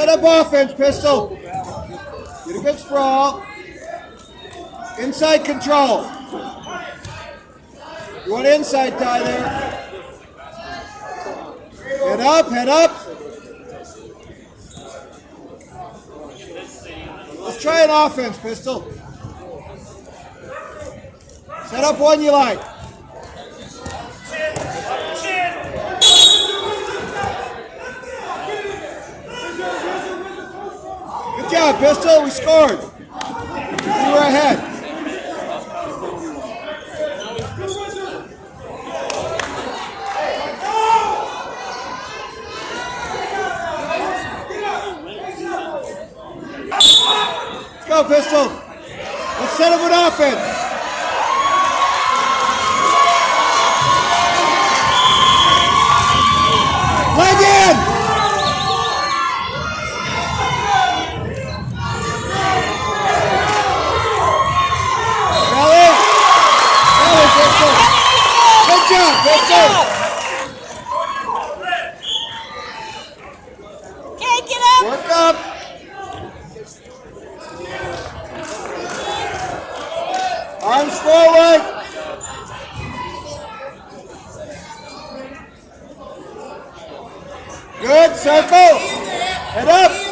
set up offense, pistol. Get a good sprawl. Inside control. You want inside tie there. Head up, head up. Let's try an offense, pistol. Set up one you like. Good job, pistol. We scored. We were ahead. Let's go, pistol. Let's set up an offense. Leg in. Belly. Belly, pistol. Good job, pistol. Okay, get up. Work up. Arms forward. Good, circle. Head up.